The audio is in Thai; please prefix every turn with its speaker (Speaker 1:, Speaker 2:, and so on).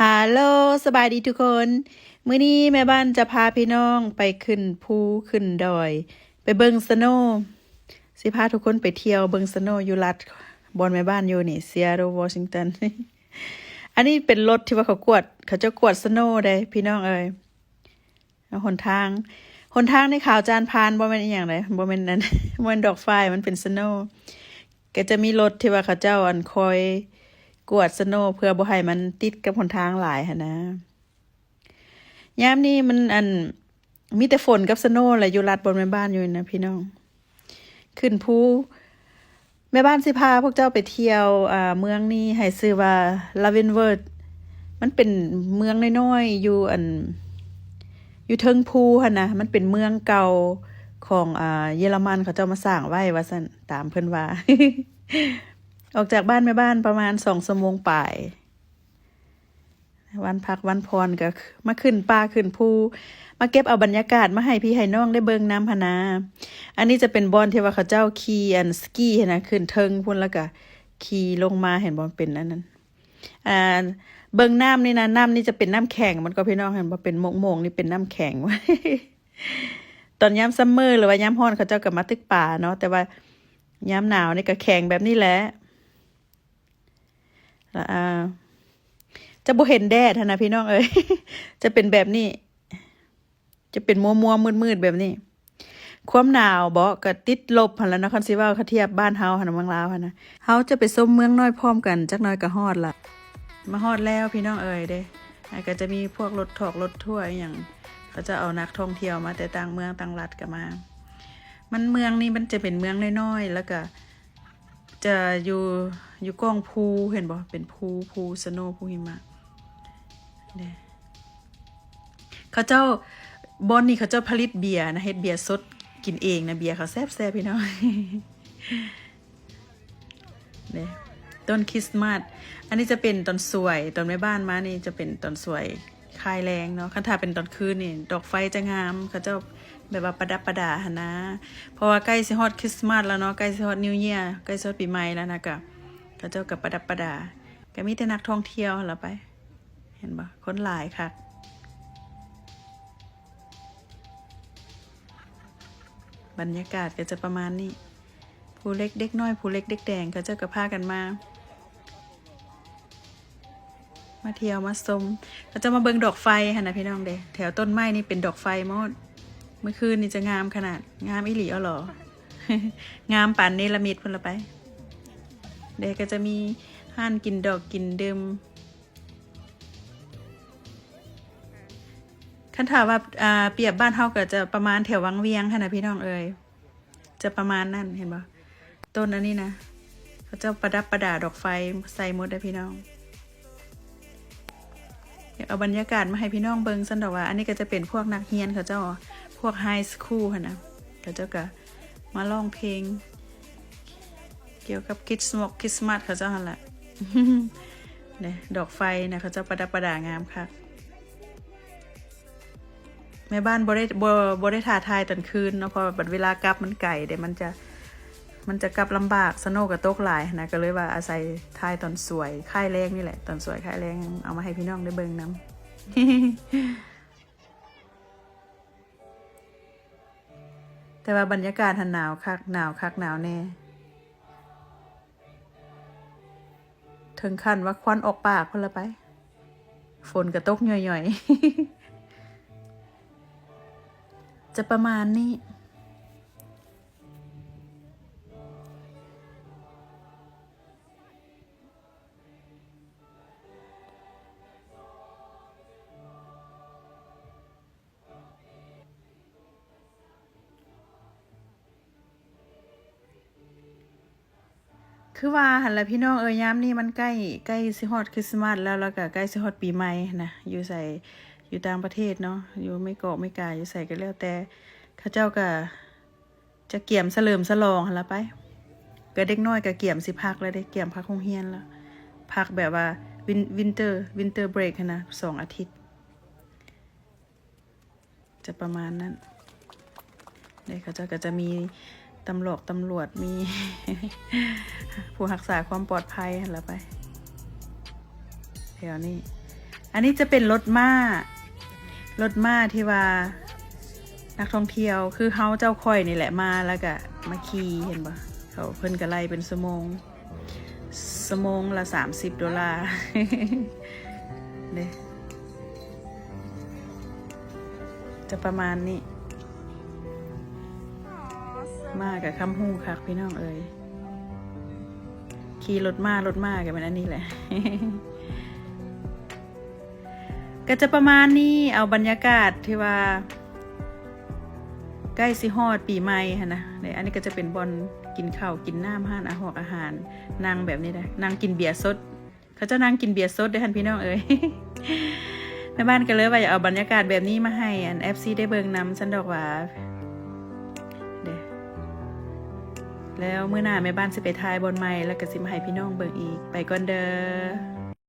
Speaker 1: ฮัลโหลสบายดีทุกคนมื้อนี้แม่บ้านจะพาพี่น้องไปขึ้นภูขึ้นดอยไปเบิงสโนว์สิพาทุกคนไปเที่ยวเบิงสโนว์อยู่รัฐบอนแม่บ้านอยู่นี่ซีแอตเทิลวอชิงตัน อันนี้เป็นรถที่ว่าเขาจะกวดสโนว์ได้พี่น้องเอ้ยหนทางในข่าวจานพานบ่แม่นอีหยังเลยบ่แม่นนั้น บ่แม่นดอกไฟมันเป็นสโนว์ก็จะมีรถที่ว่าเขาเจ้าคอยกวดสโนว์เพื่อบ่ให้มันติดกับหนทางหลายหั่นนะยามนี้มันมีแต่ฝนกับสโนว์แหละอยู่รัฐบนแม่บ้านอยู่นะพี่น้องขึ้นภูแม่บ้านสิพาพวกเจ้าไปเที่ยวเมืองนี้ให้ชื่อว่าลาเวนเวิร์ดมันเป็นเมืองน้อยๆอยู่เทิงภูหั่นนะมันเป็นเมืองเก่าของเยอรมันเขาเจ้ามาสร้างไว้ว่าซั่นตามเพิ่นว่า ออกจากบ้านแม่บ้านประมาณ2 ชั่วโมงป่ายวันพักวันพรก็มาขึ้นป่าขึ้นภูมาเก็บเอาบรรยากาศมาให้พี่ให้น้องได้เบิ่งน้ำพะนาอันนี้จะเป็นบอนที่ว่าเขาเจ้าขี่สกีนะขึ้นเทิงพุ่นแล้วก็ขี่ลงมาเห็นบ่เป็นอันนั้นเบิ่งน้ำนี่นะน้ำนี่จะเป็นน้ำแข็งมันก็พี่น้องเห็นบ่เป็นโมงๆนี่เป็นน้ำแข็ง ตอนยามซัมเมอร์หรือว่ายามร้อนเขาเจ้าก็มาตึกป่าเนาะแต่ว่ายามหนาวนี่ก็แข็งแบบนี้แหละจะบ่เห็นแดดนะพี่น้องเอ้ย จะเป็นแบบนี้ จะเป็นมัวมืดแบบนี้ ความหนาวบ่ก็ติดลบหั่นแล้วนะคันสิว่าเขาเทียบบ้านเฮาหั่นเมืองลาวหั่นนะเฮาจะไปชมเมืองน้อยพร้อมกันจักหน่อยก็ฮอดละมาฮอดแล้วพี่น้องเอ้ยเด้ก็จะมีพวกรถทัวร์อย่างเขาจะเอานักท่องเที่ยวมาแต่ต่างเมืองต่างรัฐก็มามันเมืองนี้มันจะเป็นเมืองน้อยๆแล้วก็จะอยู่กองภูเห็นบ่เป็นภูสโนว์ภูหิมะเนี่ยเขาเจ้าบอนนี่เขาเจ้าผลิตเบียร์นะเฮ็ดเบียร์สดกินเองนะเบียร์เขาแซ่บๆพี่น้อง เนี่ยต้นคริสต์มาสอันนี้จะเป็นตอนสวยตอนแม่บ้านมานี่จะเป็นตอนสวยคลายแรงเนาะคันถ้าเป็นตอนคืนนี่ดอกไฟจะงามเขาเจ้าแบบว่าประดับประดาหั่นนะเพราะว่าใกล้สิฮอดคริสต์มาสแล้วเนาะใกล้สิฮอดนิวเยียร์ใกล้สิฮอดปีใหม่แล้วนะก็เขาเจ้าก็ประดับประดาก็มีแต่นักท่องเที่ยวล่ะไปเห็นบ่คนหลายค่ะบรรยากาศก็จะประมาณนี้ผู้เล็กเด็กน้อยผู้เล็กเด็กแดงเขาเจ้าก็พากันมาเที่ยวมาชมเขาจะมาเบิ่งดอกไฟหั่นนะพี่น้องเด้แถวต้นไม้นี่เป็นดอกไฟหมดเมื่อคืนนี่จะงามขนาดงามอีหลีเอาหรอ งามปานเนรมิตพุ่นละไปเด็กก็จะมีห้านกินดอกกินดื่มคันถามว่าเปรียบบ้านเฮาก็จะประมาณแถววังเวียงค่ะนะพี่น้องเอ้ยจะประมาณนั้นเห็นบ่ต้นอันนี้นะเขาจะประดับประดาดอกไฟใส่หมดได้พี่น้องเอาบรรยากาศมาให้พี่น้องเบิ่งซั่นดอกว่าอันนี้ก็จะเป็นพวกนักเรียนเขาเจ้าพวกไฮสคูลหั่นนะเขาเจ้าก็มาร้องเพลงเกี่ยวกับคริสต์มาสเขาเจ้าหั่นแหละ เนี่ยดอกไฟนะเขาเจ้าประดับประดางามค่ะแม่บ้านบ่ได้ถ่าทายตอนคืนเนาะเพราะบัดเวลากลับมันไกลเดี๋ยวมันจะกลับลำบากสโนว์กับตกหลายนะก็เลยว่าอาศัยทายตอนสวยค่ายแรงนี่แหละตอนสวยค่ายแรงเอามาให้พี่น้องได้เบิ่งนำ แต่ว่าบรรยากาศหนาวคักหนาวแน่ถึงขั้นว่าควันออกปากพุ่นละไปฝนก็ตกย่อยๆ จะประมาณนี้คือว่าหันละพี่น้องยามนี้มันใกล้สิฮอดคริสต์มาสแล้วก็ใกล้สิฮอดปีใหม่นะอยู่ต่างประเทศเนาะอยู่ไม่เกาะไม่กาอยู่ใส่ก็แล้วแต่เขาเจ้าก็จะเกี่ยมเฉลิมฉลองหันละไปก็เด็กน้อยก็เกี่ยมสิพักแล้วได้เกี่ยมพักโรงเรียนแล้วพักแบบว่าวินเตอร์เบรกนะ2 อาทิตย์จะประมาณนั้นเด็กเขาเจ้าก็จะมีตำรวจมี ผู้รักษาความปลอดภัยหั่นละไปแถวนี้ อันนี้จะเป็นรถม้าที่ว่านักท่องเที่ยวคือเฮาเจ้าค่อยนี่แหละมาแล้วก็มาขี่เห็นปะเขาเพิ่นก็ไล่เป็นชั่วโมงละ$30 เนี่ยจะประมาณนี้มากับคำฮู้คักพี่น้องเอ๋ยขี่รถม้ากันเป็นอันนี้แหละ ก็จะประมาณนี้เอาบรรยากาศที่ว่าใกล้สิฮอดปีใหม่ฮะนะเนี่ยอันนี้ก็จะเป็นบอนกินข้าวกินน้ำห้านอาหารนางแบบนี้นะนางกินเบียร์สดเขาจะนางกินเบียร์สดได้ท่านพี่น้องเอ๋ย แม่บ้านก็เลยว่าอยากเอาบรรยากาศแบบนี้มาให้อัน FC ได้เบิ่งนำฉันดอกว่าเด้แล้วมื้อหน้าแม่บ้านสิไปทายบอนใหม่แล้วก็สิมาให้พี่น้องเบิ่งอีกไปก่อนเด้อ